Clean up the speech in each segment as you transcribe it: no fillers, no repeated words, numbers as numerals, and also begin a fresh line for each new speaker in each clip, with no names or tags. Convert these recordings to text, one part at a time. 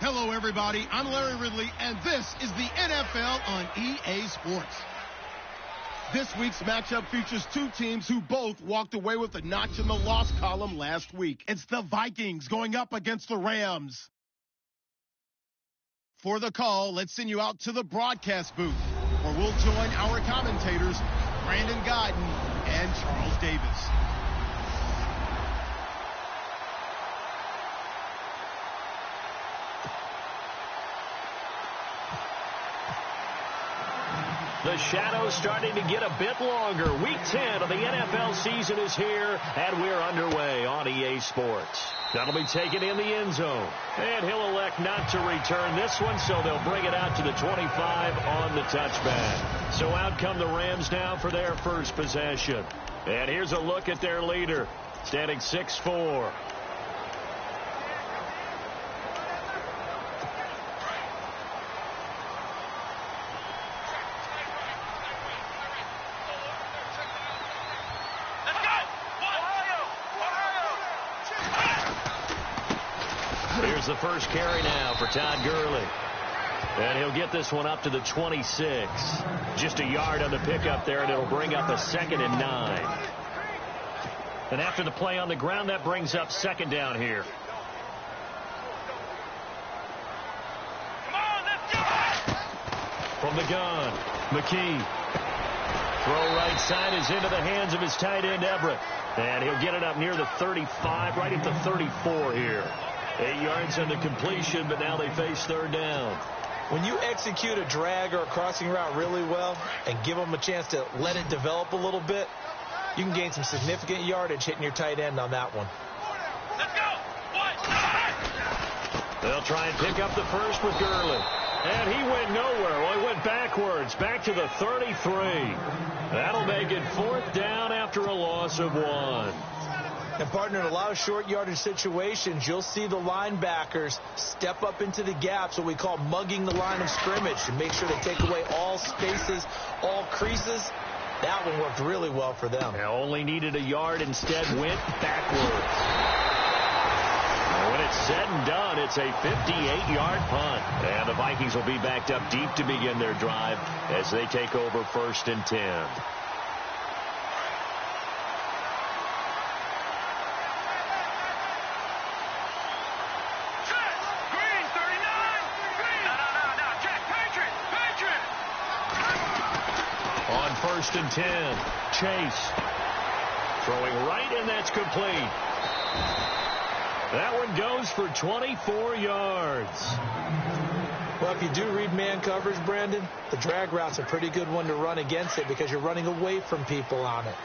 Hello, everybody. I'm Larry Ridley, and this is the NFL on EA Sports. This week's matchup features two teams who both walked away with a notch in the loss column last week. It's the Vikings going up against the Rams. For the call, let's send you out to the broadcast booth, where we'll join our commentators, Brandon Godden and Charles Davis.
The shadow's starting to get a bit longer. Week 10 of the NFL season is here, and we're underway on EA Sports. That'll be taken in the end zone. And he'll elect not to return this one, so they'll bring it out to the 25 on the touchback. So out come the Rams now for their first possession. And here's a look at their leader, standing 6'4". Here's the first carry now for Todd Gurley. And he'll get this one up to the 26. Just a yard on the pickup there, and it'll bring up a 2nd and 9. And after the play on the ground, that brings up 2nd down here.
Come on, let's go!
From the gun, McKee. Throw right side is into the hands of his tight end, Everett. And he'll get it up near the 35, right at the 34 here. 8 yards on the completion, but now they face 3rd down.
When you execute a drag or a crossing route really well and give them a chance to let it develop a little bit, you can gain some significant yardage hitting your tight end on that one.
Let's go!
They'll try and pick up the first with Gurley. And he went nowhere. Well, he went backwards, back to the 33. That'll make it 4th down after a loss of 1.
And, partner, in a lot of short yardage situations, you'll see the linebackers step up into the gaps, what we call mugging the line of scrimmage, to make sure they take away all spaces, all creases. That one worked really well for them.
They only needed a yard, instead went backwards. And when it's said and done, it's a 58-yard punt. And the Vikings will be backed up deep to begin their drive as they take over 1st and 10. On 1st and 10, Chase. Throwing right, and that's complete. That one goes for 24 yards.
Well, if you do read man coverage, Brandon, the drag route's a pretty good one to run against it because you're running away from people on it.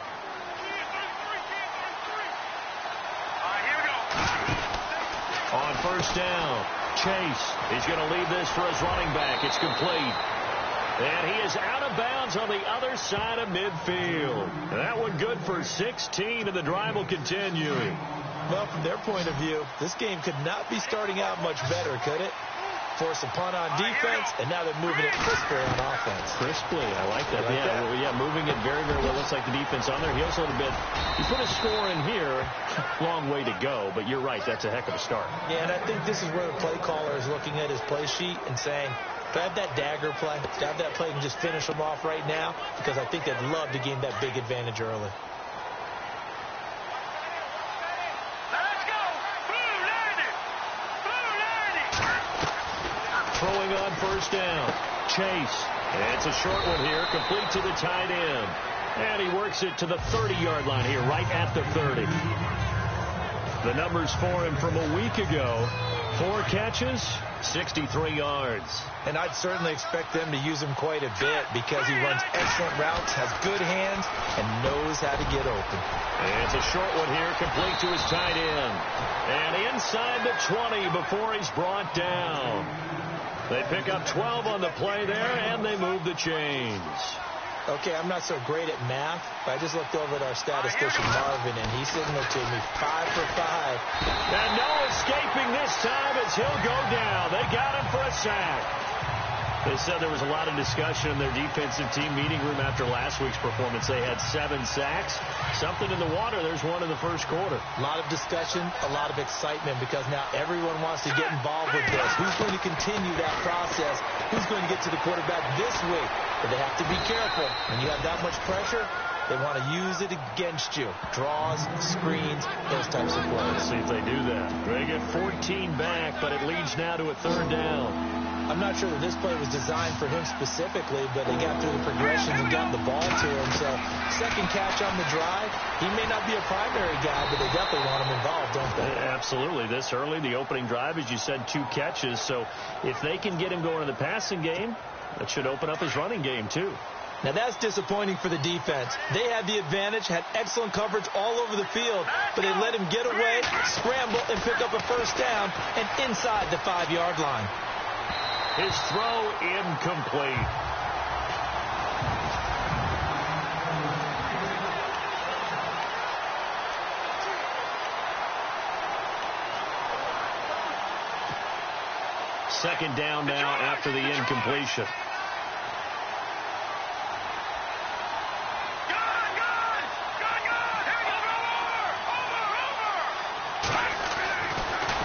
On 1st down, Chase. He's going to leave this for his running back. It's complete. And he is out of bounds on the other side of midfield. That one good for 16, and the drive will continue.
Well, from their point of view, this game could not be starting out much better, could it? Force a punt on defense, and now they're moving it crisply on offense.
Crisply, I like that. Yeah, moving it very, very well. Looks like the defense on there heals a little bit. You put a score in here, long way to go, but you're right, that's a heck of a start.
Yeah, and I think this is where the play caller is looking at his play sheet and saying, do I have that dagger play? Do I have that play and just finish them off right now? Because I think they'd love to gain that big advantage early.
Throwing on 1st down, Chase. And it's a short one here, complete to the tight end. And he works it to the 30-yard line here, right at the 30. The numbers for him from a week ago: 4 catches, 63 yards.
And I'd certainly expect them to use him quite a bit because he runs excellent routes, has good hands, and knows how to get open.
And it's a short one here, complete to his tight end. And inside the 20 before he's brought down. They pick up 12 on the play there, and they move the chains.
Okay, I'm not so great at math, but I just looked over at our statistician, Marvin, and he signaled to me 5 for 5.
And no escaping this time as he'll go down. They got him for a sack. They said there was a lot of discussion in their defensive team meeting room after last week's performance. They had 7 sacks. Something in the water. There's one in the first quarter.
A lot of discussion, a lot of excitement, because now everyone wants to get involved with this. Who's going to continue that process? Who's going to get to the quarterback this week? But they have to be careful. When you have that much pressure, they want to use it against you. Draws, screens, those types of plays.
Let's see if they do that. They get 14 back, but it leads now to a 3rd down.
I'm not sure that this play was designed for him specifically, but they got through the progressions and got the ball to him. So, second catch on the drive. He may not be a primary guy, but they definitely want him involved, don't they?
Absolutely. This early, the opening drive, as you said, 2 catches. So, if they can get him going in the passing game, that should open up his running game, too.
Now, that's disappointing for the defense. They had the advantage, had excellent coverage all over the field, but they let him get away, scramble, and pick up a first down, and inside the 5-yard line.
His throw incomplete. Second down now after the incompletion.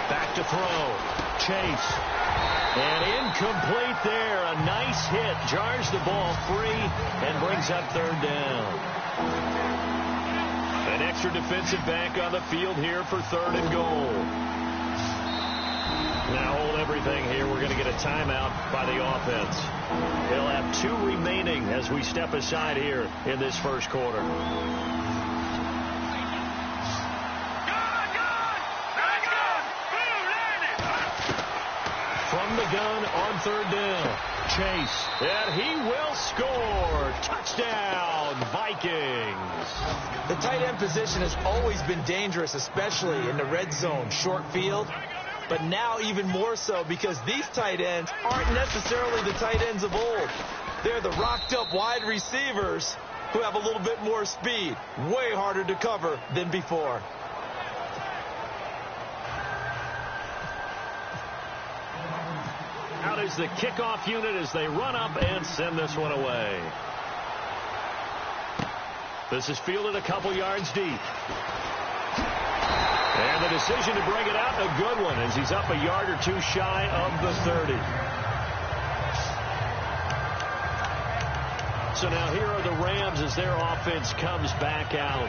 Back to throw. Chase. And incomplete there. A nice hit. Jars the ball free and brings up 3rd down. An extra defensive back on the field here for 3rd and goal. Now hold everything here. We're going to get a timeout by the offense. They'll have 2 remaining as we step aside here in this first quarter. From the gun on 3rd down. Chase. And he will score. Touchdown, Vikings.
The tight end position has always been dangerous, especially in the red zone, short field. But now even more so, because these tight ends aren't necessarily the tight ends of old. They're the rocked-up wide receivers who have a little bit more speed. Way harder to cover than before.
Out is the kickoff unit as they run up and send this one away. This is fielded a couple yards deep. And the decision to bring it out, a good one, as he's up a yard or 2 shy of the 30. So now here are the Rams as their offense comes back out.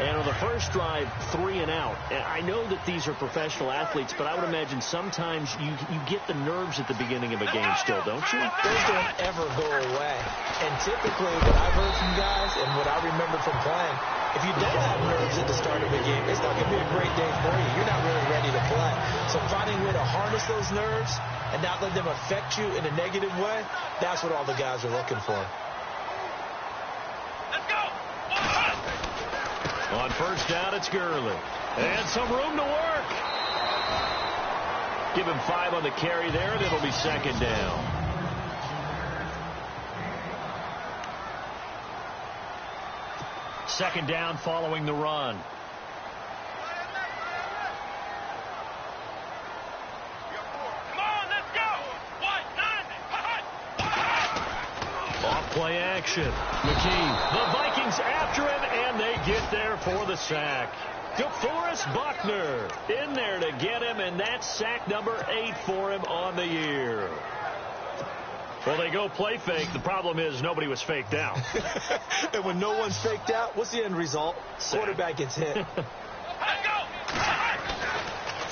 And on the first drive, 3 and out. And I know that these are professional athletes, but I would imagine sometimes you get the nerves at the beginning of a game still, don't you?
Those don't ever go away. And typically what I've heard from guys and what I remember from playing, if you don't have nerves at the start of a game, it's not going to be a great day for you. You're not really ready to play. So finding a way to harness those nerves and not let them affect you in a negative way, that's what all the guys are looking for.
On first down, it's Gurley. And some room to work. Give him 5 on the carry there, and it'll be 2nd down. Second down following the run. Off play action. McKee. The Vikings after him, and they get there for the sack. DeForest Buckner in there to get him, and that's sack number 8 for him on the year. Well, they go play fake. The problem is nobody was faked out.
And when no one's faked out, what's the end result? Quarterback gets hit.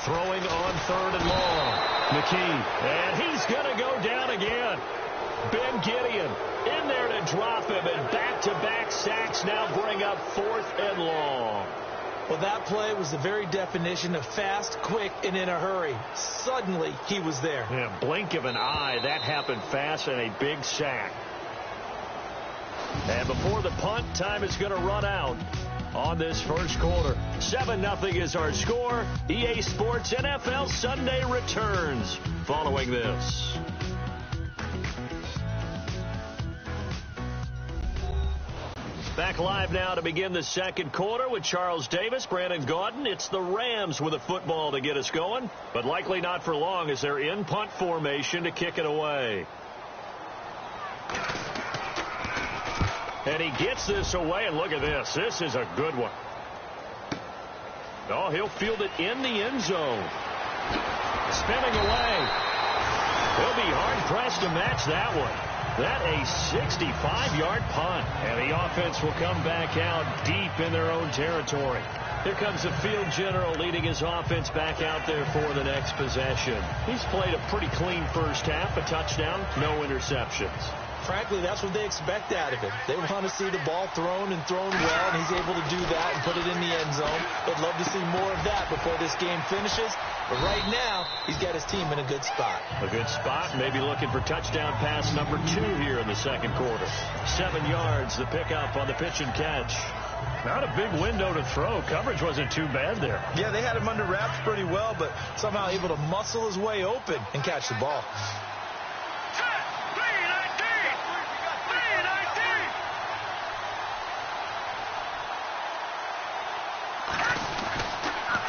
Throwing on 3rd and long. McKee. And he's going to go down again. Ben Gideon in there to drop him, and back-to-back sacks now bring up 4th and long.
Well, that play was the very definition of fast, quick, and in a hurry. Suddenly, he was there.
Yeah, blink of an eye. That happened fast, and a big sack. And before the punt, time is going to run out on this first quarter. 7-0 is our score. EA Sports NFL Sunday returns following this. Back live now to begin the second quarter with Charles Davis, Brandon Gaudin. It's the Rams with a football to get us going, but likely not for long as they're in punt formation to kick it away. And he gets this away, and look at this. This is a good one. Oh, he'll field it in the end zone. Spinning away. He'll be hard-pressed to match that one. That a 65-yard punt. And the offense will come back out deep in their own territory. Here comes the field general leading his offense back out there for the next possession. He's played a pretty clean first half, a touchdown, no interceptions.
Frankly, that's what they expect out of him. They want to see the ball thrown and thrown well, and he's able to do that and put it in the end zone. They'd love to see more of that before this game finishes. But right now, he's got his team in a good spot.
A good spot, maybe looking for touchdown pass number 2 here in the second quarter. 7 yards, the pickup on the pitch and catch. Not a big window to throw. Coverage wasn't too bad there.
Yeah, they had him under wraps pretty well, but somehow able to muscle his way open and catch the ball.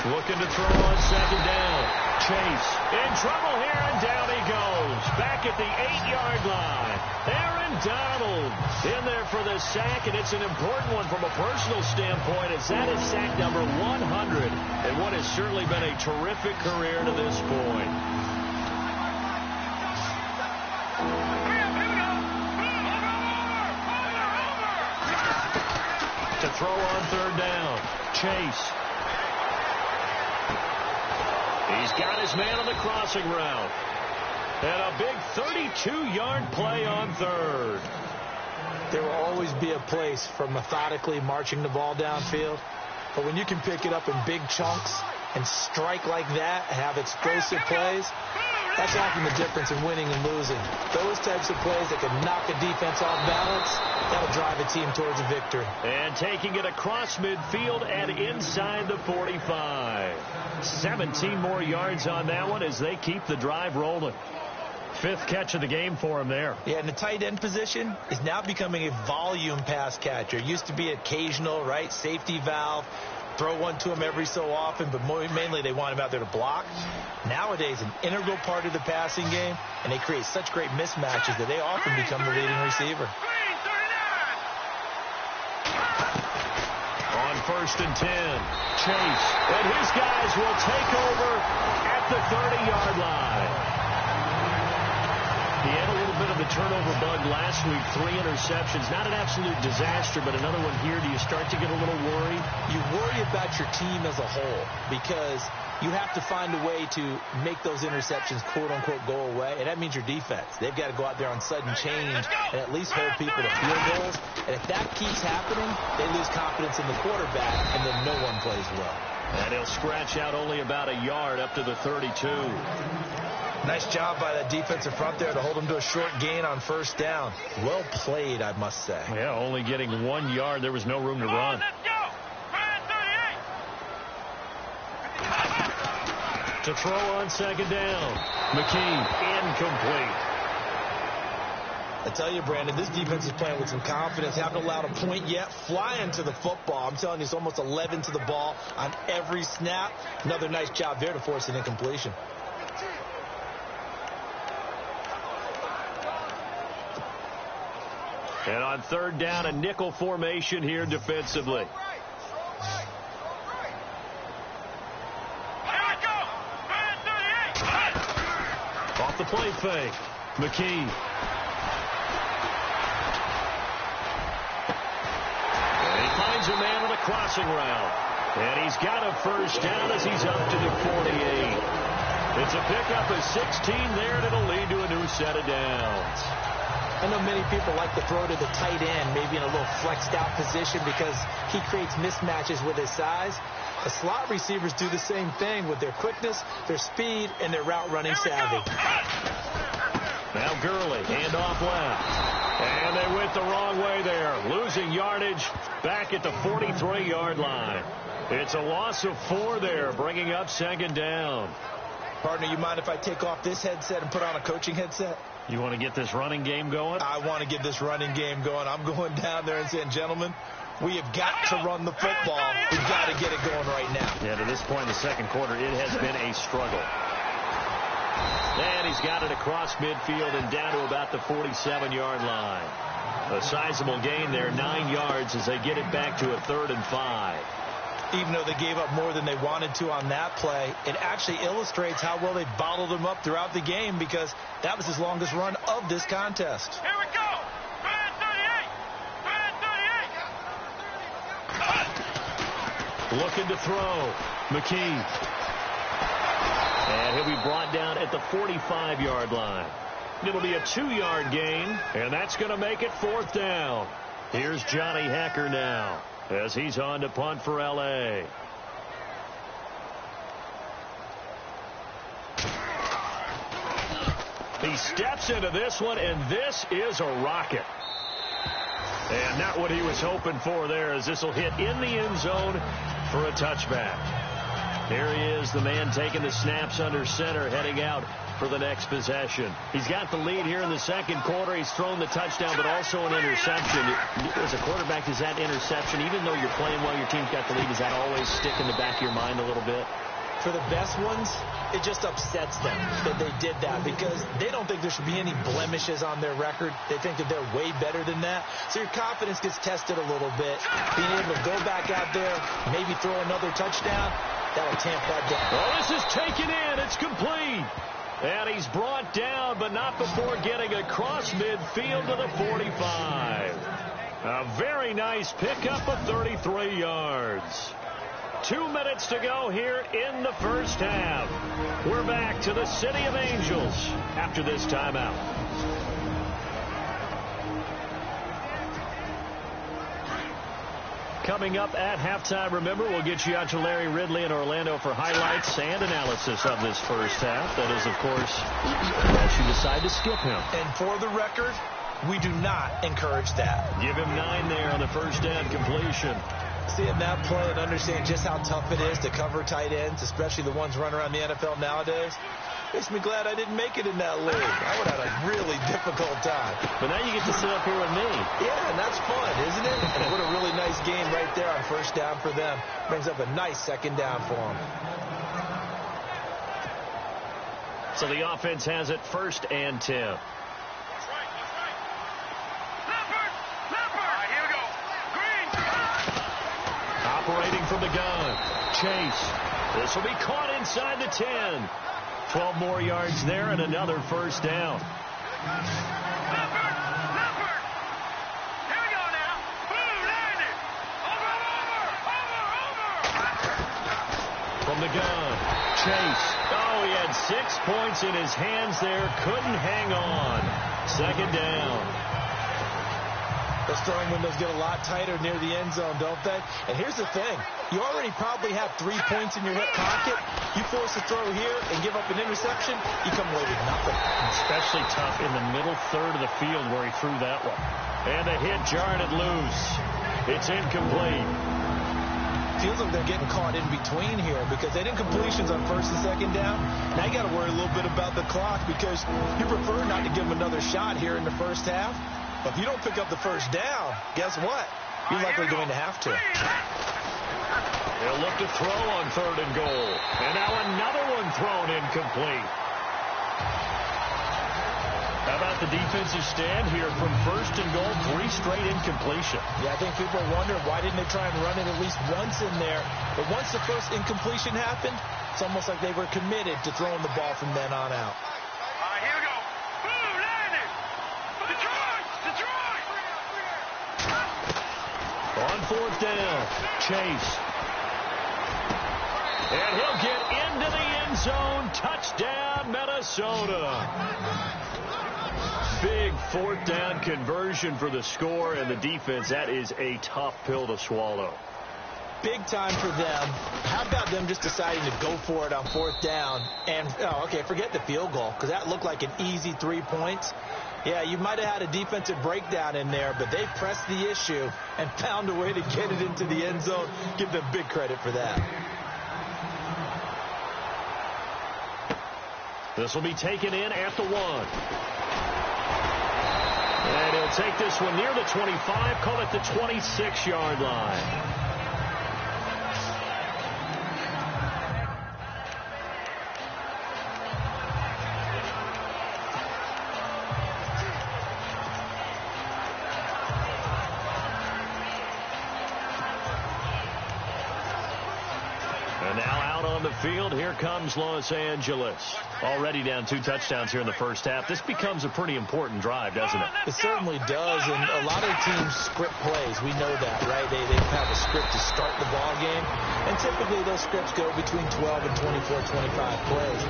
Looking to throw on second down. Chase in trouble here, and down he goes. Back at the 8-yard line. Aaron Donald in there for the sack, and it's an important one from a personal standpoint, as that is sack number 100, and what has certainly been a terrific career to this point. To throw on third down. Chase. He's got his man on the crossing route. And a big 32-yard play on third.
There will always be a place for methodically marching the ball downfield. But when you can pick it up in big chunks and strike like that, have explosive plays, that's often the difference in winning and losing. Those types of plays that can knock a defense off balance, that'll drive a team towards a victory.
And taking it across midfield and inside the 45. 17 more yards on that one as they keep the drive rolling. 5th catch of the game for him there.
Yeah, and the tight end position is now becoming a volume pass catcher. It used to be occasional, right? Safety valve. Throw one to him every so often, but mainly they want him out there to block. Nowadays, an integral part of the passing game, and they create such great mismatches that they often become the leading receiver.
On 1st and 10, Chase, and his guys will take over at the 30-yard line. He had a little bit of the turnover bug last week, 3 interceptions. Not an absolute disaster, but another one here. Do you start to get a little worried?
You worry about your team as a whole because you have to find a way to make those interceptions, quote-unquote, go away, and that means your defense. They've got to go out there on sudden change and at least hold people to field goals. And if that keeps happening, they lose confidence in the quarterback, and then no one plays well.
And he'll scratch out only about a yard up to the 32.
Nice job by that defensive front there to hold them to a short gain on 1st down. Well played, I must say.
Yeah, only getting 1 yard. There was no room to run.
Let's go.
To throw on second down. McKee, incomplete.
I tell you, Brandon, this defense is playing with some confidence. Haven't allowed a point yet. Flying to the football. I'm telling you, it's almost 11 to the ball on every snap. Another nice job there to force an incompletion.
And on 3rd down, a nickel formation here defensively. Off the play fake. McKee. And he finds a man on a crossing route. And he's got a 1st down as he's up to the 48. It's a pickup of 16 there, and it'll lead to a new set of downs.
I know many people like to throw to the tight end, maybe in a little flexed out position because he creates mismatches with his size. The slot receivers do the same thing with their quickness, their speed, and their route running savvy.
Now Gurley, handoff left. And they went the wrong way there, losing yardage back at the 43-yard line. It's a loss of 4 there, bringing up 2nd down.
Partner, you mind if I take off this headset and put on a coaching headset?
You want to get this running game going?
I want to get this running game going. I'm going down there and saying, gentlemen, we have got to run the football. We've got to get it going right now.
Yeah, to this point in the second quarter, it has been a struggle. And he's got it across midfield and down to about the 47-yard line. A sizable gain there, 9 yards as they get it back to a 3rd and 5.
Even though they gave up more than they wanted to on that play, it actually illustrates how well they bottled them up throughout the game, because that was his longest run of this contest.
Here we go. 38.
Looking to throw. McKee. And he'll be brought down at the 45-yard line. It'll be a 2-yard gain, and that's going to make it 4th down. Here's Johnny Hacker now, as he's on to punt for L.A. He steps into this one, and this is a rocket. And not what he was hoping for there, as this will hit in the end zone for a touchback. Here he is, the man taking the snaps under center, heading out for the next possession. He's got the lead here in the second quarter. He's thrown the touchdown, but also an interception. As a quarterback, is that interception, even though you're playing well, your team's got the lead, does that always stick in the back of your mind a little bit?
For the best ones, it just upsets them that they did that, because they don't think there should be any blemishes on their record. They think that they're way better than that. So your confidence gets tested a little bit. Being able to go back out there, maybe throw another touchdown, that'll tamp that down.
Well, this is taken in. It's complete. And he's brought down, but not before getting across midfield to the 45. A very nice pickup of 33 yards. 2 minutes to go here in the first half. We're back to the City of Angels after this timeout. Coming up at halftime, remember, we'll get you out to Larry Ridley in Orlando for highlights and analysis of this first half. That is, of course, unless you decide to skip him.
And for the record, we do not encourage that.
Give him 9 there on the first down completion.
Seeing that play and understanding just how tough it is to cover tight ends, especially the ones running around the NFL nowadays, makes me glad I didn't make it in that league. I would have had a really difficult time.
But now you get to sit up here with me.
Yeah, and that's fun, isn't it? And what a really nice game right there on first down for them. Brings up a nice second down for them.
So the offense has it 1st and 10.
That's right. Leopard. All right, here we go. Green.
Operating from the gun. Chase. This will be caught inside the 10. 12 more yards there and another first down.
Leopard. Here we go now. Boom, landed. Over.
From the gun. Chase. Oh, he had 6 points in his hands there. Couldn't hang on. Second down.
Those throwing windows get a lot tighter near the end zone, don't they? And here's the thing. You already probably have 3 points in your hip pocket. You force a throw here and give up an interception, you come away with nothing.
Especially tough in the middle third of the field where he threw that one. And the hit jarred it loose. It's incomplete.
Feels like they're getting caught in between here, because they didn't completions on first and second down. Now you got to worry a little bit about the clock, because you prefer not to give them another shot here in the first half. But if you don't pick up the first down, guess what? You're likely going to have to.
They'll look to throw on 3rd and goal. And now another one thrown incomplete. How about the defensive stand here from 1st and goal, 3 straight incompletion?
Yeah, I think people are wondering why didn't they try and run it at least once in there. But once the first incompletion happened, it's almost like they were committed to throwing the ball from then on out.
All right, here we go. Boom, landed. Detroit.
On 4th down, Chase. And he'll get into the end zone. Touchdown, Minnesota. Big 4th down conversion for the score, and the defense, that is a tough pill to swallow.
Big time for them. How about them just deciding to go for it on 4th down? And, forget the field goal, because that looked like an easy 3 points. Yeah, you might have had a defensive breakdown in there, but they pressed the issue and found a way to get it into the end zone. Give them big credit for that.
This will be taken in at the 1. And he'll take this one near the 25, call it the 26-yard line. Out on the field, here comes Los Angeles. Already down 2 touchdowns here in the first half. This becomes a pretty important drive, doesn't it?
It certainly does, and a lot of teams script plays. We know that, right? They have a script to start the ball game, and typically those scripts go between 12 and 24, 25 plays.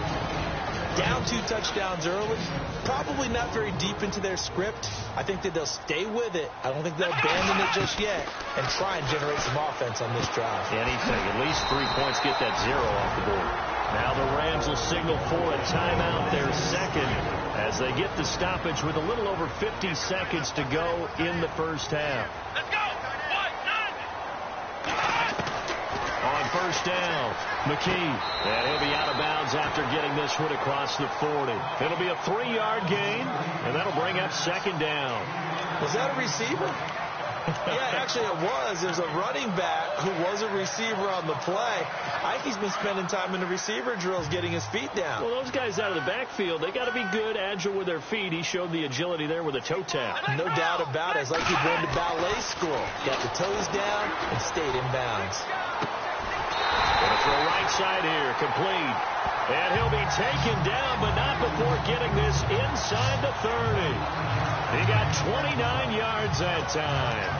Down 2 touchdowns early, probably not very deep into their script. I think that they'll stay with it. I don't think they'll abandon it just yet and try and generate some offense on this drive.
Anything. At least 3 points, get that 0 off the board. Now the Rams will signal for a timeout, their second, as they get the stoppage with a little over 50 seconds to go in the first half.
Let's go.
On first down, McKee, and he'll be out of bounds after getting this one across the 40. It'll be a 3-yard gain, and that'll bring up second down.
Was that a receiver? Yeah, actually it was. There's a running back who was a receiver on the play. I think he's been spending time in the receiver drills getting his feet down.
Well, those guys out of the backfield, they got to be good, agile with their feet. He showed the agility there with a toe tap.
No doubt about it. It's like he'd been to ballet school. Got the toes down and stayed in bounds.
Going to throw right side here, complete. And he'll be taken down, but not before getting this inside the 30. He got 29 yards that time.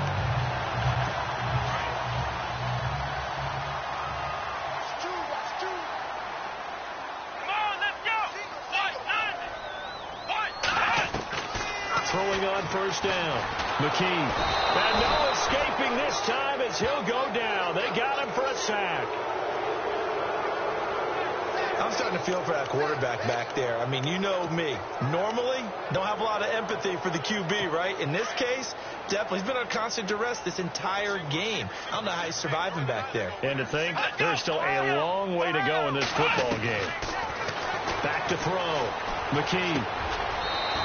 Come on, let's go.
Throwing on first down. McKee. And no escaping this time as he'll go down. They got him for a sack.
I'm starting to feel for that quarterback back there. I mean, you know me. Normally, don't have a lot of empathy for the QB, right? In this case, definitely. He's been on constant duress this entire game. I don't know how he's surviving back there.
And to think, there's still a long way to go in this football game. Back to throw. McKee.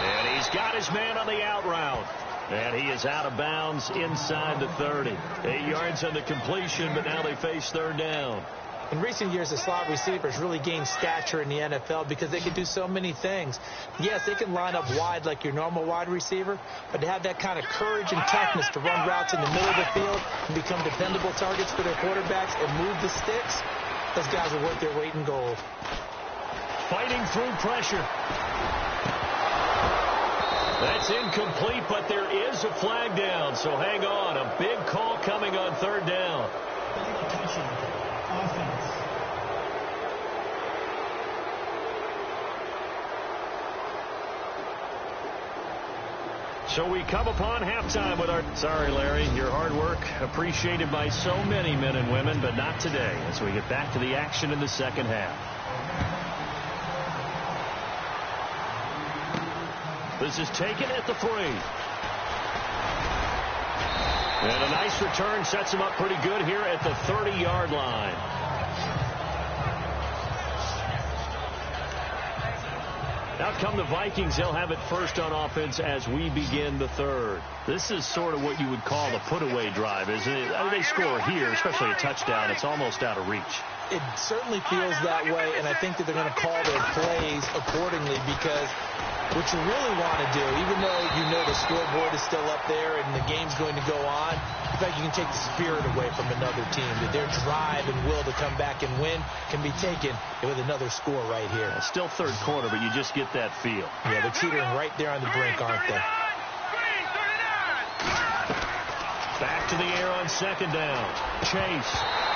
And he's got his man on the out route. And he is out of bounds inside the 30. 8 yards on the completion, but now they face third down.
In recent years, the slot receivers really gained stature in the NFL because they can do so many things. Yes, they can line up wide like your normal wide receiver, but to have that kind of courage and toughness to run routes in the middle of the field and become dependable targets for their quarterbacks and move the sticks, those guys are worth their weight in gold.
Fighting through pressure. That's incomplete, but there is a flag down, so hang on. A big call coming on third down.
Offense.
So we come upon halftime with our... Sorry, Larry, your hard work appreciated by so many men and women, but not today as we get back to the action in the second half. This is taken at the 3. And a nice return sets him up pretty good here at the 30-yard line. Out come the Vikings. They'll have it first on offense as we begin the third. This is sort of what you would call the put-away drive, isn't it? They score here, especially a touchdown. It's almost out of reach.
It certainly feels that way, and I think that they're going to call their plays accordingly because what you really want to do, even though you know the scoreboard is still up there and the game's going to go on, in fact, you can take the spirit away from another team, that their drive and will to come back and win can be taken with another score right here.
Well, still third quarter, but you just get that feel.
Yeah, they're teetering right there on the brink, aren't they?
Back to the air on second down. Chase.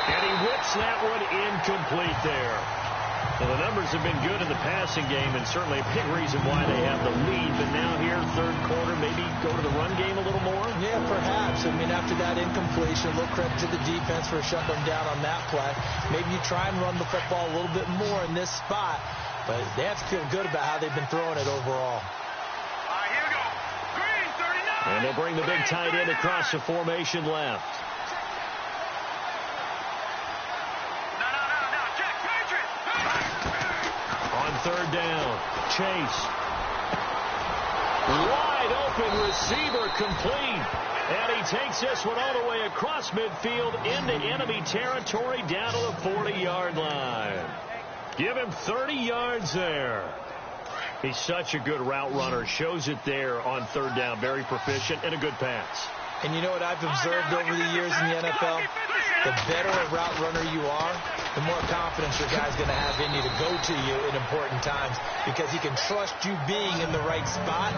And he whips that one incomplete there. Well, the numbers have been good in the passing game, and certainly a big reason why they have the lead. But now here, third quarter, maybe go to the run game a little more?
Yeah, perhaps. I mean, after that incompletion, a little credit to the defense for shutting them down on that play. Maybe you try and run the football a little bit more in this spot. But they have to feel good about how they've been throwing it overall.
Here we go. Green, 39.
And they'll bring the big tight end across the formation left. Third down. Chase. Wide open receiver complete. And he takes this one all the way across midfield into enemy territory down to the 40-yard line. Give him 30 yards there. He's such a good route runner. Shows it there on third down. Very proficient and a good pass.
And you know what I've observed over the years in the NFL? The better a route runner you are, the more confidence your guy's going to have in you to go to you in important times, because he can trust you being in the right spot,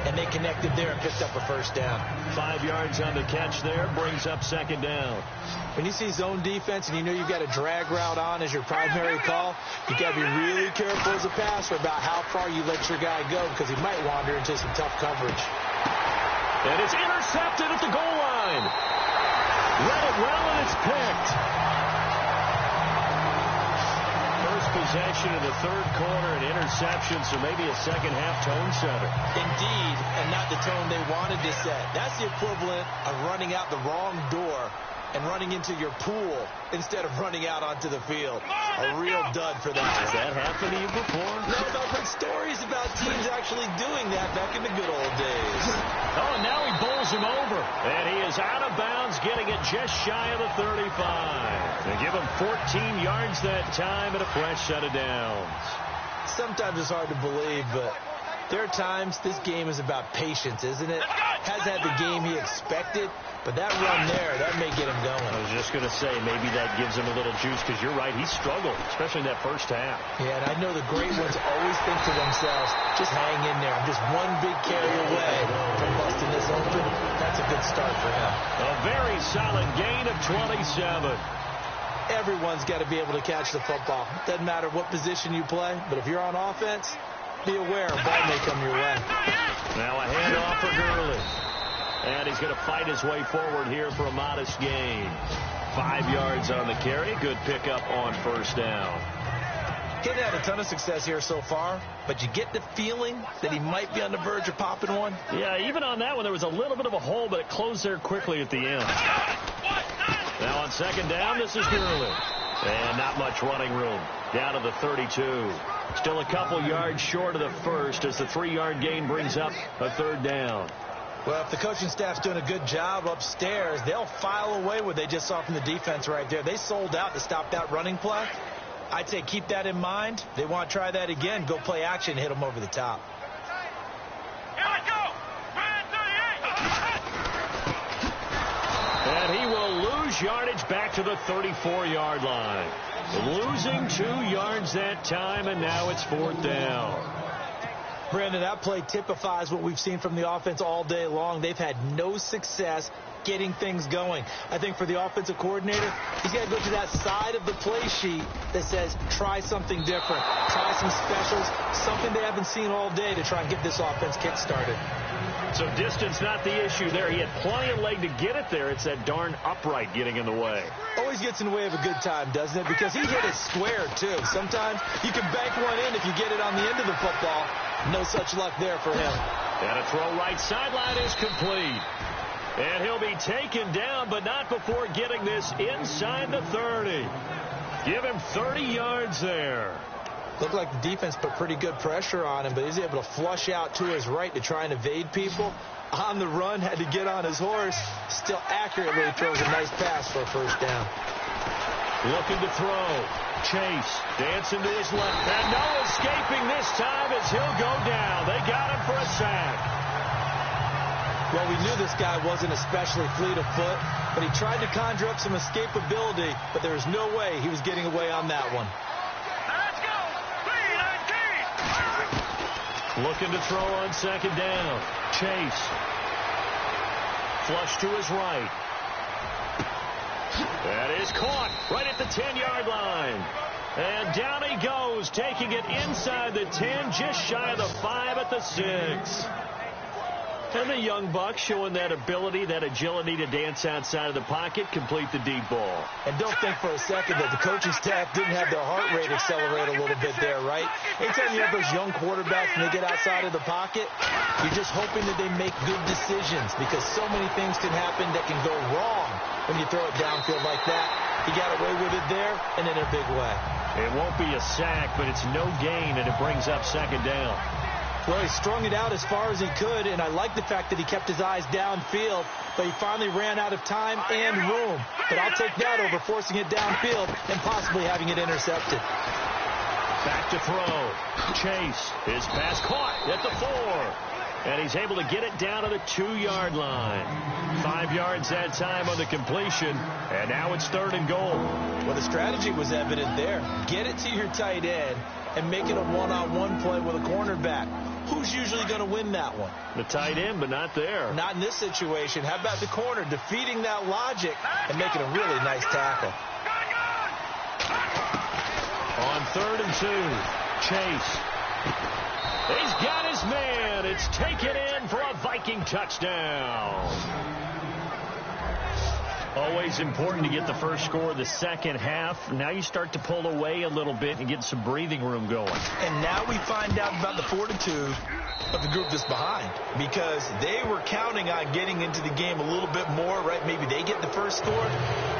and they connected there and picked up a first down.
5 yards on the catch there, brings up second down.
When you see zone defense and you know you've got a drag route on as your primary call, you got to be really careful as a passer about how far you let your guy go, because he might wander into some tough coverage.
And it's intercepted at the goal line. Read it well, and it's picked. First possession of the third quarter, an interception, so maybe a second-half tone setter.
Indeed, and not the tone they wanted to set. That's the equivalent of running out the wrong door and running into your pool instead of running out onto the field. A real dud for that.
Has that happened to you before?
No, I've heard stories about teams actually doing that back in the good old days.
Oh, and now he bowls him over. And he is out of bounds, getting it just shy of the 35. They give him 14 yards that time and a fresh set of downs.
Sometimes it's hard to believe, but there are times this game is about patience, isn't it? Has had the game he expected, but that run there, that may get him going.
I was just going to say, maybe that gives him a little juice, because you're right, he struggled, especially in that first half.
Yeah, and I know the great ones always think to themselves, just hang in there. I'm just one big carry away from busting this open. That's a good start for him.
A very solid gain of 27.
Everyone's got to be able to catch the football. Doesn't matter what position you play, but if you're on offense, be aware a ball may come your way.
Now a handoff for Gurley. And he's going to fight his way forward here for a modest gain. 5 yards on the carry. Good pickup on first down.
He hasn't had a ton of success here so far, but you get the feeling that he might be on the verge of popping one.
Yeah, even on that one, there was a little bit of a hole, but it closed there quickly at the end. Now on second down, this is Gurley. And not much running room. Down to the 32. Still a couple yards short of the first as the 3-yard gain brings up a third down.
Well, if the coaching staff's doing a good job upstairs, they'll file away what they just saw from the defense right there. They sold out to stop that running play. I'd say keep that in mind. They want to try that again. Go play action, hit them over the top.
Here we go.
And he will lose yardage back to the 34-yard line. Losing 2 yards that time, and now it's fourth down.
Brandon, that play typifies what we've seen from the offense all day long. They've had no success getting things going. I think for the offensive coordinator, he's got to go to that side of the play sheet that says try something different, try some specials, something they haven't seen all day to try and get this offense kick-started.
So distance not the issue there. He had plenty of leg to get it there. It's that darn upright getting in the way.
Always gets in the way of a good time, doesn't it? Because he hit it square, too. Sometimes you can bank one in if you get it on the end of the football. No such luck there for him.
And a throw right sideline is complete. And he'll be taken down, but not before getting this inside the 30. Give him 30 yards there.
Looked like the defense put pretty good pressure on him, but he's able to flush out to his right to try and evade people. On the run, had to get on his horse. Still accurately throws a nice pass for a first down.
Looking to throw. Chase dancing to his left. And no escaping this time as he'll go down. They got him for a sack.
Well, we knew this guy wasn't especially fleet of foot, but he tried to conjure up some escapability, but there was no way he was getting away on that one.
Let's go. 3-19.
Looking to throw on second down. Chase. Flush to his right. That is caught right at the 10-yard line. And down he goes, taking it inside the 10, just shy of the 5 at the 6. And the young buck showing that ability, that agility to dance outside of the pocket, complete the deep ball.
And don't think for a second that the coaching staff didn't have their heart rate accelerate a little bit there, right? Anytime you have those young quarterbacks and they get outside of the pocket, you're just hoping that they make good decisions, because so many things can happen that can go wrong when you throw it downfield like that. He got away with it there and in a big way.
It won't be a sack, but it's no gain, and it brings up second down.
Well, he strung it out as far as he could, and I like the fact that he kept his eyes downfield, but he finally ran out of time and room. But I'll take that over forcing it downfield and possibly having it intercepted.
Back to throw. Chase. His pass caught at the 4. And he's able to get it down to the 2-yard line. 5 yards that time on the completion. And now it's 3rd and goal.
Well, the strategy was evident there. Get it to your tight end and make it a one-on-one play with a cornerback. Who's usually going to win that one?
The tight end, but not there.
Not in this situation. How about the corner defeating that logic and making a really nice tackle?
On 3rd and 2, Chase. He's got his man. It's taken in for a Viking touchdown. Always important to get the first score of the second half. Now you start to pull away a little bit and get some breathing room going.
And now we find out about the fortitude of the group that's behind, because they were counting on getting into the game a little bit more, right? Maybe they get the first score.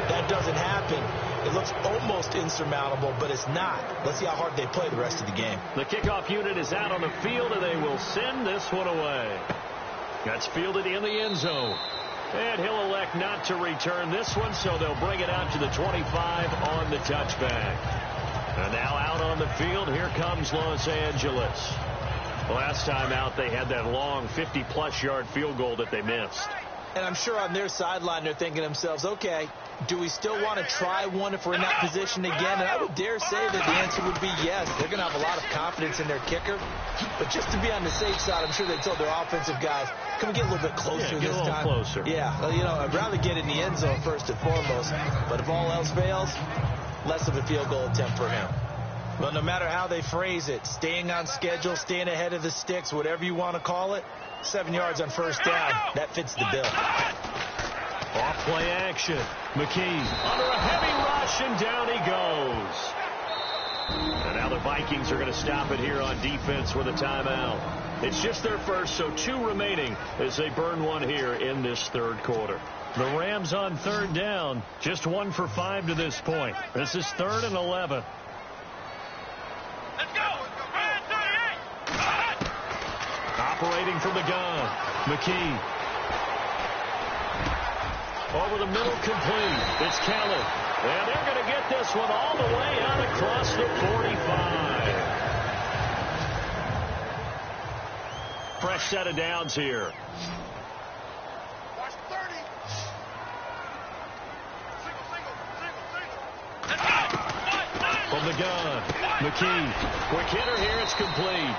That doesn't happen. It looks almost insurmountable, but it's not. Let's see how hard they play the rest of the game.
The kickoff unit is out on the field, and they will send this one away. That's fielded in the end zone. And he'll elect not to return this one, so they'll bring it out to the 25 on the touchback. And now out on the field, here comes Los Angeles. Last time out, they had that long 50-plus yard field goal that they missed.
And I'm sure on their sideline, they're thinking to themselves, okay, do we still want to try one if we're in that position again? And I would dare say that the answer would be yes. They're going to have a lot of confidence in their kicker. But just to be on the safe side, I'm sure they told their offensive guys, can we get a little bit closer this time?
Get a little closer.
Yeah, well, you know, I'd rather get in the end zone first and foremost. But if all else fails, less of a field goal attempt for him. But no matter how they phrase it, staying on schedule, staying ahead of the sticks, whatever you want to call it, 7 yards on first down, that fits the bill.
Off play action. McKee under a heavy rush, and down he goes. And now the Vikings are going to stop it here on defense with a timeout. It's just their first, so 2 remaining as they burn one here in this 3rd quarter. The Rams on 3rd down, just 1 for 5 to this point. This is 3rd and 11.
Let's go.
Operating from the gun, McKee. Over the middle, complete. It's Kelly. And they're going to get this one all the way out across the 45. Fresh set of downs here.
Watch 30.
From the gun, McKee. Quick hitter here. It's complete.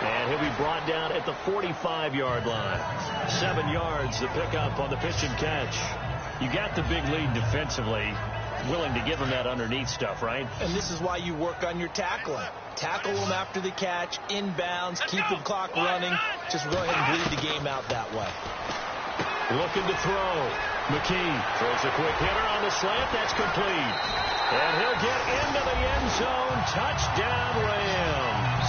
And he'll be brought down at the 45-yard line. 7 yards to pick up on the pitch and catch. You got the big lead defensively. Willing to give them that underneath stuff, right?
And this is why you work on your tackling. Tackle them after the catch, inbounds, keep the clock running. Just go ahead and bleed the game out that way.
Looking to throw. McKee throws a quick hitter on the slant. That's complete. And he'll get into the end zone. Touchdown, Rams.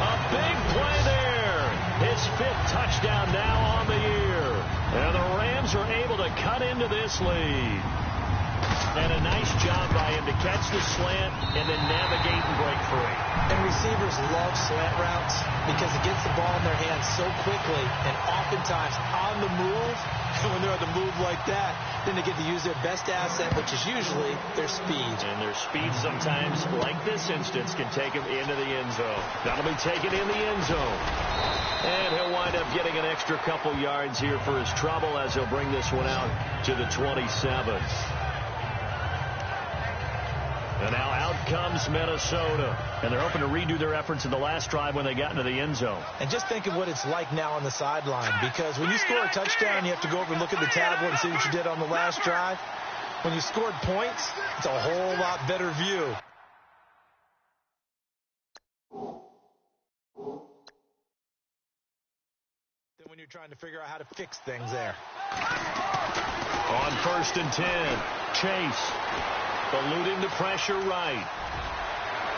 A big play there. His 5th touchdown now on the year. And the Rams are able to cut into this lead. And a nice job by him to catch the slant and then navigate and break free.
And receivers love slant routes because it gets the ball in their hands so quickly and oftentimes on the move. And when they're on the move like that, then they get to use their best asset, which is usually their speed.
And their speed sometimes, like this instance, can take them into the end zone. That'll be taken in the end zone. And he'll wind up getting an extra couple yards here for his trouble as he'll bring this one out to the 27. And now out comes Minnesota. And they're hoping to redo their efforts in the last drive when they got into the end zone.
And just think of what it's like now on the sideline. Because when you score a touchdown, you have to go over and look at the tablet and see what you did on the last drive. When you scored points, it's a whole lot better view. Than when you're trying to figure out how to fix things there.
On 1st and 10, Chase. Eluding the pressure right.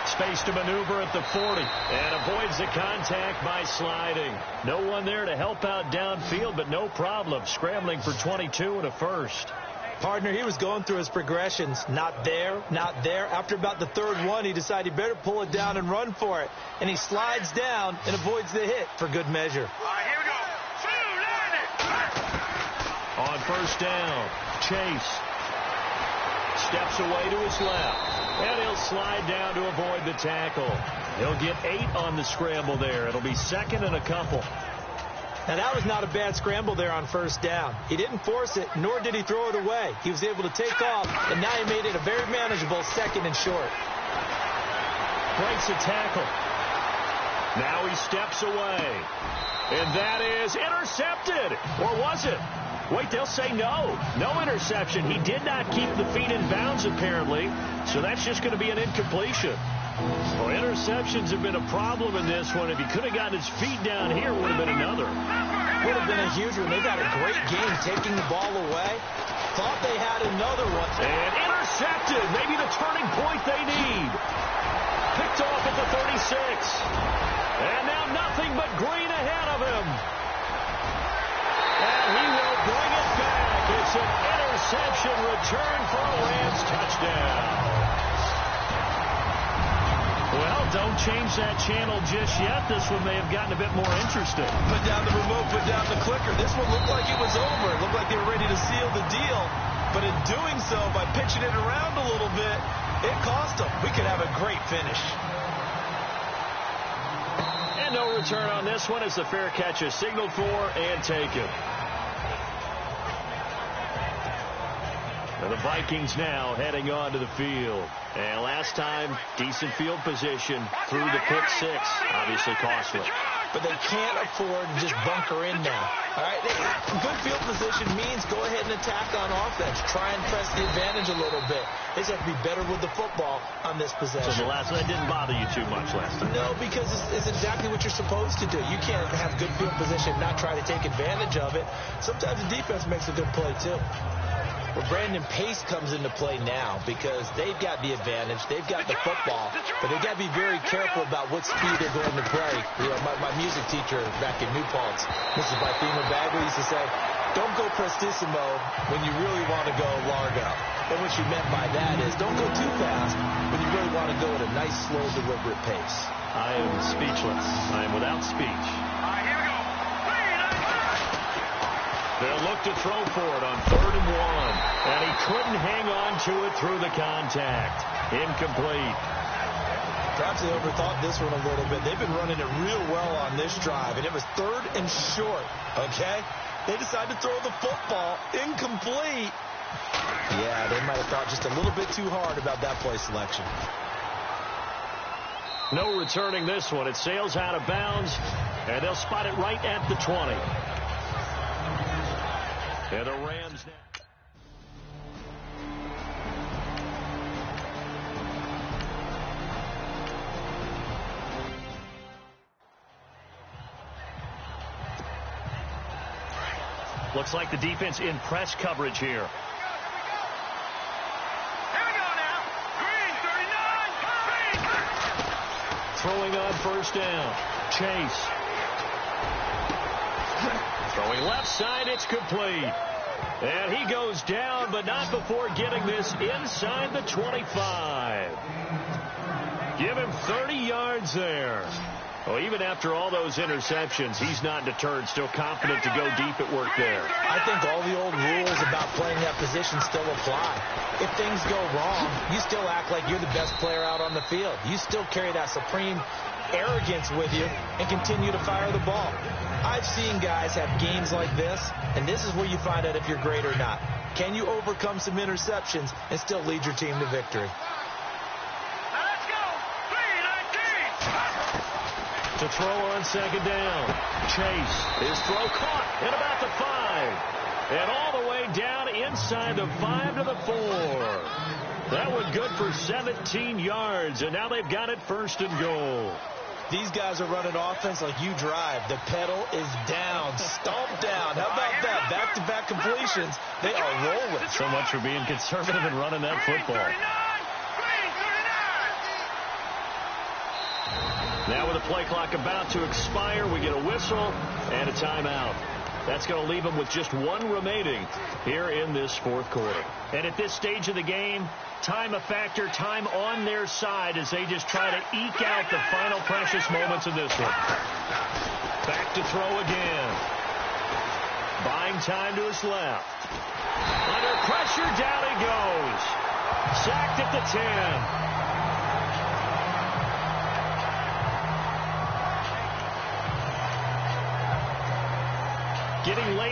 Space to maneuver at the 40. And avoids the contact by sliding. No one there to help out downfield, but no problem. Scrambling for 22 and a first.
Partner, he was going through his progressions. Not there, not there. After about the 3rd one, he decided he better pull it down and run for it. And he slides down and avoids the hit for good measure.
All right, here we go.
On 1st down, Chase. Steps away to his left. And he'll slide down to avoid the tackle. He'll get 8 on the scramble there. It'll be 2nd and a couple.
Now, that was not a bad scramble there on first down. He didn't force it, nor did he throw it away. He was able to take off, and now he made it a very manageable 2nd and short.
Breaks a tackle. Now he steps away. And that is intercepted. Or was it? Wait, they'll say no. No interception. He did not keep the feet in bounds, apparently. So that's just going to be an incompletion. Well, interceptions have been a problem in this one. If he could have gotten his feet down here, it would have been another.
Would have been a huge one. They've had a great game taking the ball away. Thought they had another one.
And intercepted. Maybe the turning point they need. Picked off at the 36. And now nothing but green ahead of him. And he will bring it back. It's an interception return for a Rams touchdown. Well, don't change that channel just yet. This one may have gotten a bit more interesting.
Put down the remote, put down the clicker. This one looked like it was over. It looked like they were ready to seal the deal. But in doing so, by pitching it around a little bit, it cost them. We could have a great finish.
And no return on this one as the fair catch is signaled for and taken. And the Vikings now heading onto the field. And last time, decent field position through the pick 6. Obviously costly.
But they can't afford to just bunker in now. All right, good field position means go ahead and attack on offense. Try and press the advantage a little bit. They just have to be better with the football on this possession.
So that didn't bother you too much last time?
No, because it's exactly what you're supposed to do. You can't have good field position and not try to take advantage of it. Sometimes the defense makes a good play, too. Well, Brandon, pace comes into play now because they've got the advantage. They've got the football, but they've got to be very careful about what speed they're going to play. You know, my music teacher back in New Paltz, Mrs. Bythema Bagley, used to say, don't go prestissimo when you really want to go largo. And what she meant by that is don't go too fast when you really want to go at a nice, slow, deliberate pace.
I am speechless. I am without speech. They'll look to throw for it on 3rd and 1. And he couldn't hang on to it through the contact. Incomplete.
Perhaps they overthought this one a little bit. They've been running it real well on this drive, and it was 3rd and short, okay? They decided to throw the football incomplete. Yeah, they might have thought just a little bit too hard about that play selection.
No returning this one. It sails out of bounds, and they'll spot it right at the 20. And the Rams now. Looks like the defense in press coverage here.
Here we go now. Green, 39. Green.
Throwing on 1st down. Chase. Throwing left side, it's complete. And he goes down, but not before getting this inside the 25. Give him 30 yards there. Well, even after all those interceptions, he's not deterred, still confident to go deep at work there.
I think all the old rules about playing that position still apply. If things go wrong, you still act like you're the best player out on the field. You still carry that supreme arrogance with you and continue to fire the ball. I've seen guys have games like this, and this is where you find out if you're great or not. Can you overcome some interceptions and still lead your team to victory?
Let's go. 3-19.
To throw on 2nd down. Chase. His throw caught at about the 5. And all the way down inside the 5 to the 4. That one good for 17 yards, and now they've got it 1st and goal.
These guys are running offense like you drive. The pedal is down, stomped down. How about that? Back-to-back completions. They are rolling.
So much for being conservative and running that football. Now with the play clock about to expire, we get a whistle and a timeout. That's going to leave them with just 1 remaining here in this 4th quarter. And at this stage of the game, time a factor, time on their side as they just try to eke out the final precious moments of this one. Back to throw again. Buying time to his left. Under pressure, down he goes. Sacked at the 10.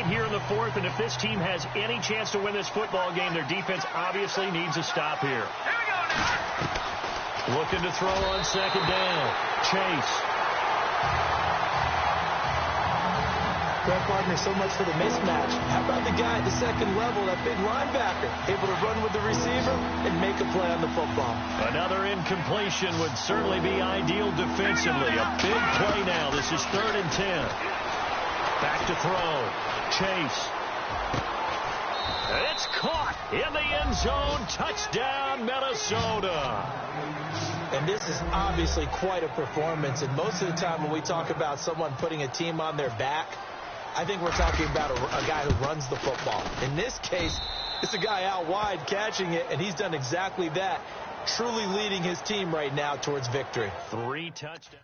late here in the fourth, and if this team has any chance to win this football game, their defense obviously needs a stop here. Looking to throw on second down. Chase.
Brett Gardner, so much for the mismatch. How about the guy at the second level, that big linebacker, able to run with the receiver and make a play on the football?
Another incompletion would certainly be ideal defensively. A big play now. This is 3rd and 10. Back to throw. Chase. It's caught in the end zone. Touchdown, Minnesota.
And this is obviously quite a performance. And most of the time when we talk about someone putting a team on their back, I think we're talking about a guy who runs the football. In this case, it's a guy out wide catching it, and he's done exactly that, truly leading his team right now towards victory.
3 touchdowns.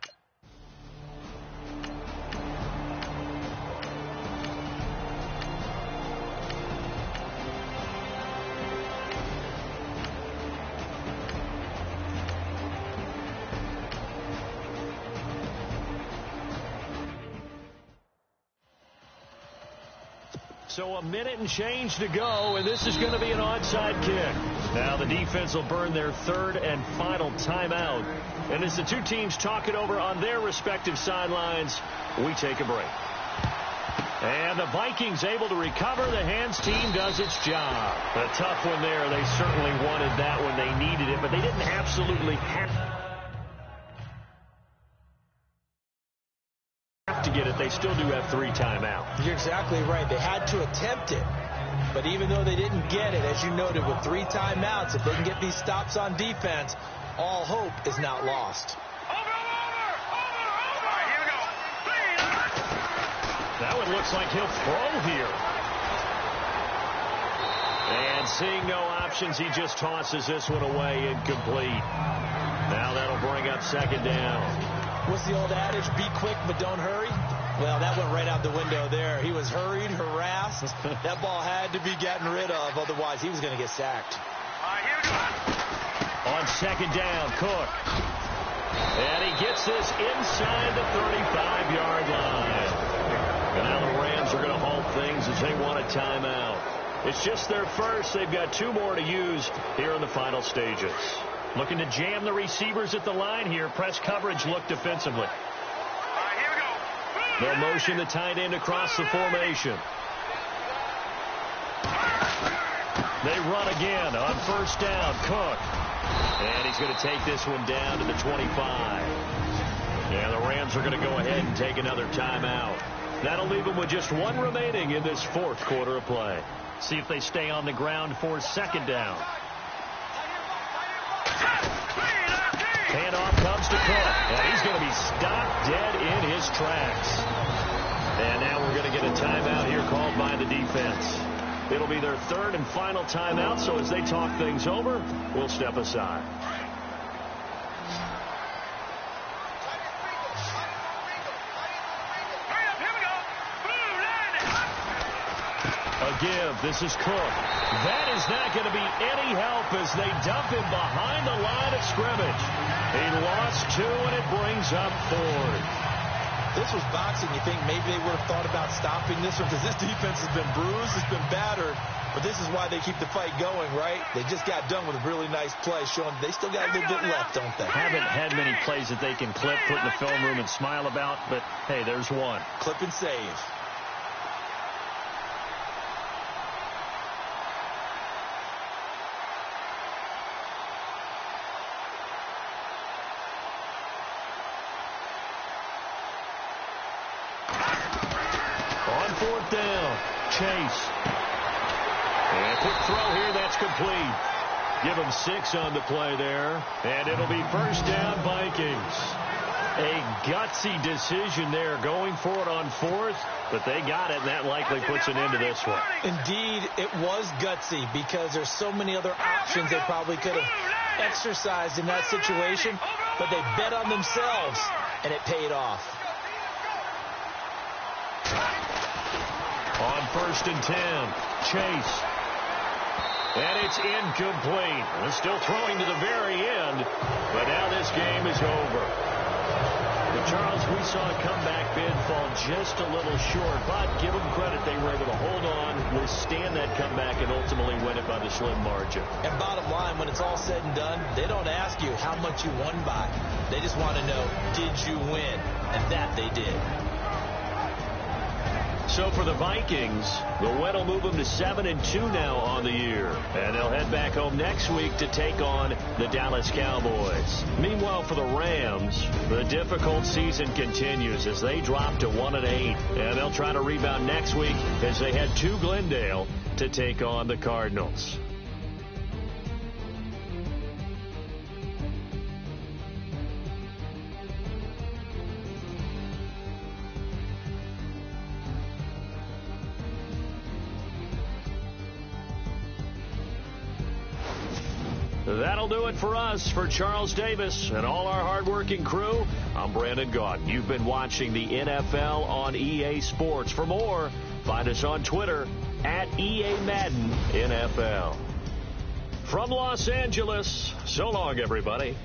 So a minute and change to go, and this is going to be an onside kick. Now the defense will burn their 3rd and final timeout. And as the two teams talk it over on their respective sidelines, we take a break. And the Vikings able to recover. The hands team does its job. A tough one there. They certainly wanted that when they needed it, but they didn't absolutely have to get it. They still do have 3 timeouts.
You're exactly right. They had to attempt it. But even though they didn't get it, as you noted, with 3 timeouts, if they can get these stops on defense, all hope is not lost.
That one looks like he'll throw here. And seeing no options, he just tosses this one away, incomplete. Now that'll bring up second down.
What's the old adage? Be quick, but don't hurry. Well, that went right out the window there. He was hurried, harassed. That ball had to be gotten rid of. Otherwise, he was going to get sacked.
On second down, Cook. And he gets this inside the 35-yard line. And now the Rams are going to halt things as they want a timeout. It's just their first. They've got 2 more to use here in the final stages. Looking to jam the receivers at the line here. Press coverage look defensively. They'll motion the tight end across the formation. They run again on first down. Cook. And he's going to take this one down to the 25. And the Rams are going to go ahead and take another timeout. That'll leave them with just 1 remaining in this 4th quarter of play. See if they stay on the ground for second down. Handoff comes to Cook, and he's going to be stopped dead in his tracks. And now we're going to get a timeout here called by the defense. It'll be their 3rd and final timeout, so as they talk things over, we'll step aside. A give. This is Cook. That is not going to be any help as they dump him behind the line of scrimmage. He lost 2, and it brings up 4th.
This was boxing. You think maybe they would have thought about stopping this one because this defense has been bruised, it's been battered. But this is why they keep the fight going, right? They just got done with a really nice play, showing they still got a little bit left, don't they?
Haven't had many plays that they can clip, put in the film room, and smile about, but, hey, there's one.
Clip and save.
Fourth down, Chase. And quick throw here, that's complete. Give him 6 on the play there. And it'll be first down, Vikings. A gutsy decision there, going for it on 4th, but they got it, and that likely puts an end to this one.
Indeed, it was gutsy because there's so many other options they probably could have exercised in that situation, but they bet on themselves, and it paid off.
On first and 10, Chase. And it's incomplete. They're still throwing to the very end, but now this game is over. Charles, we saw a comeback bid fall just a little short, but give them credit. They were able to hold on, withstand that comeback, and ultimately win it by the slim margin.
And bottom line, when it's all said and done, they don't ask you how much you won by. They just want to know, did you win? And that they did.
So for the Vikings, the win will move them to 7-2 now on the year. And they'll head back home next week to take on the Dallas Cowboys. Meanwhile, for the Rams, the difficult season continues as they drop to 1-8. And they'll try to rebound next week as they head to Glendale to take on the Cardinals. That'll do it for us. For Charles Davis and all our hardworking crew, I'm Brandon Gaudin. You've been watching the NFL on EA Sports. For more, find us on Twitter at EA Madden NFL. From Los Angeles, so long, everybody.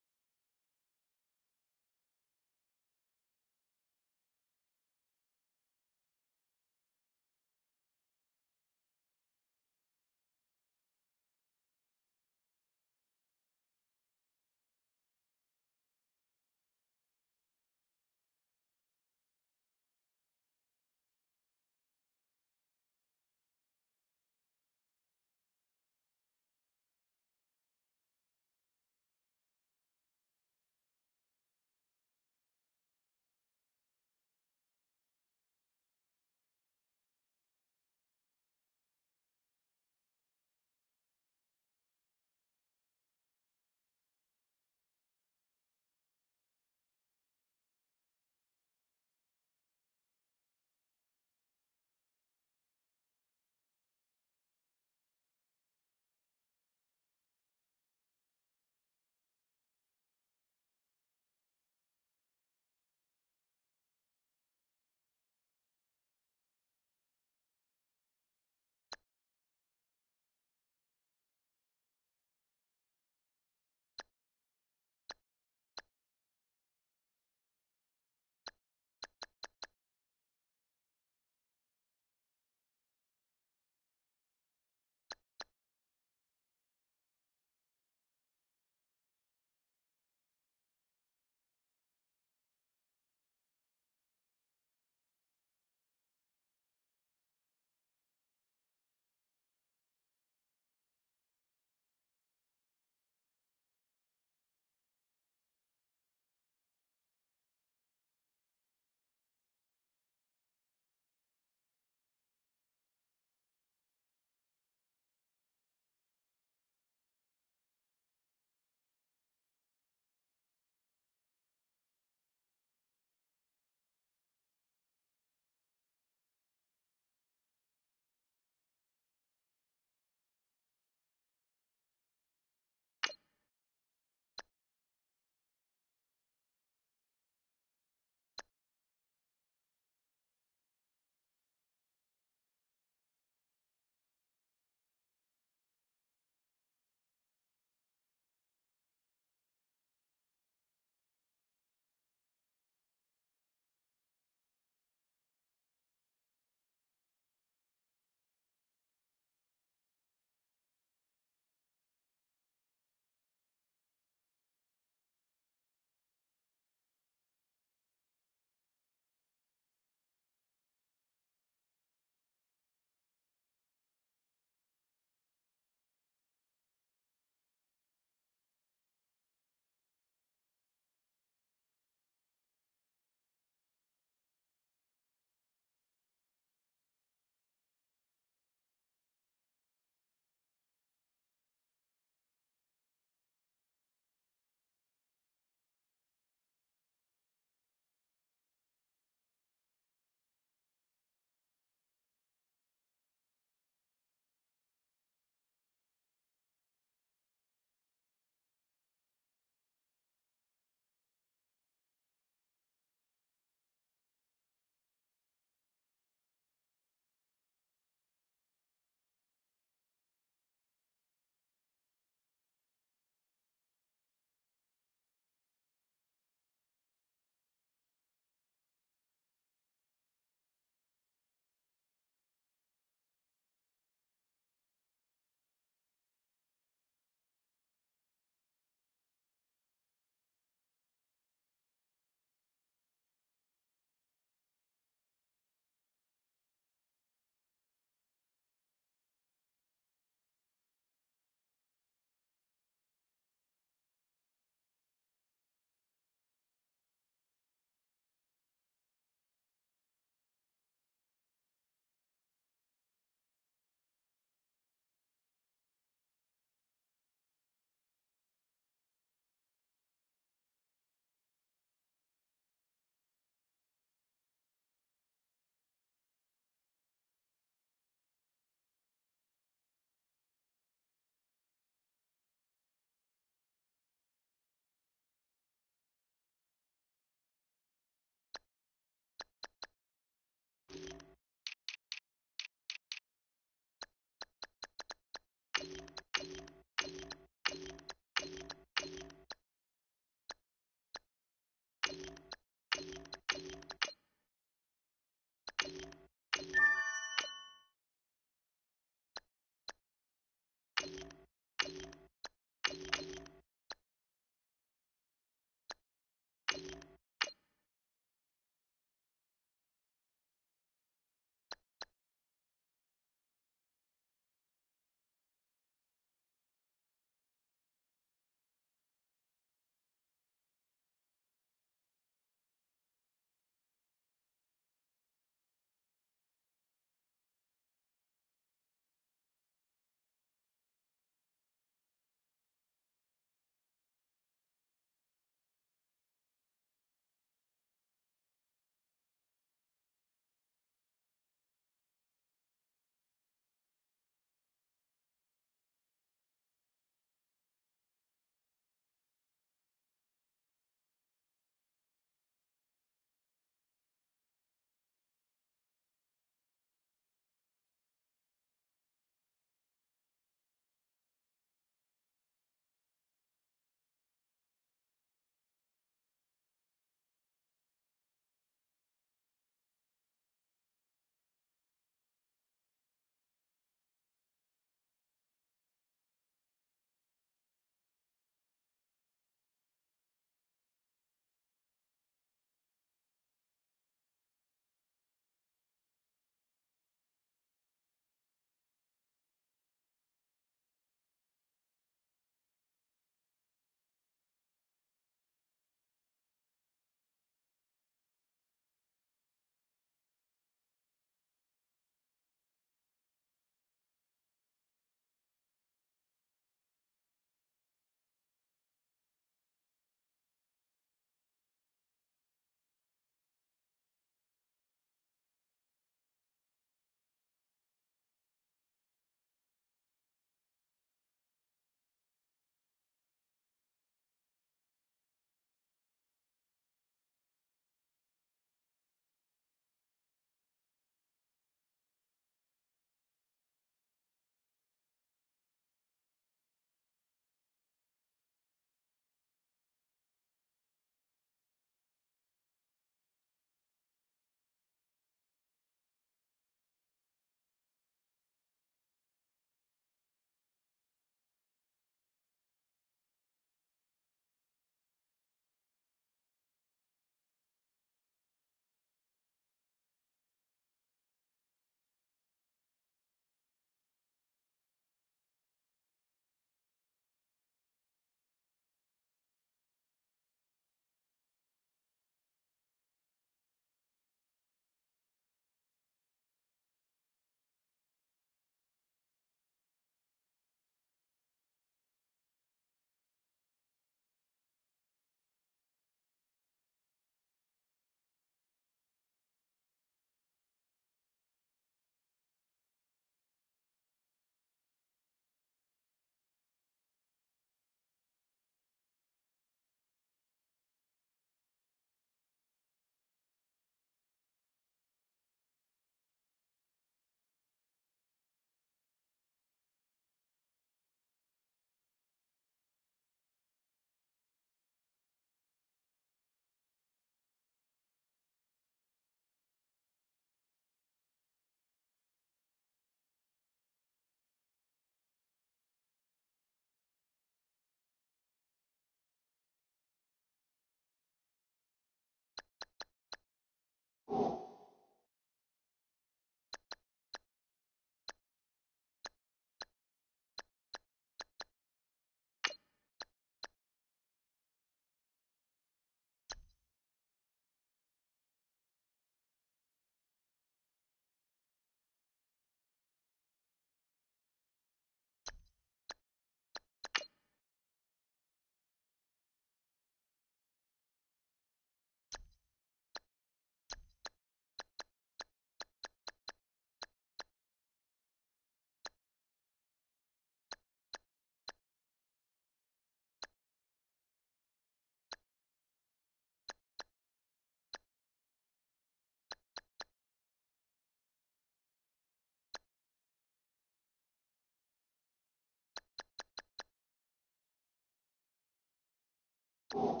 you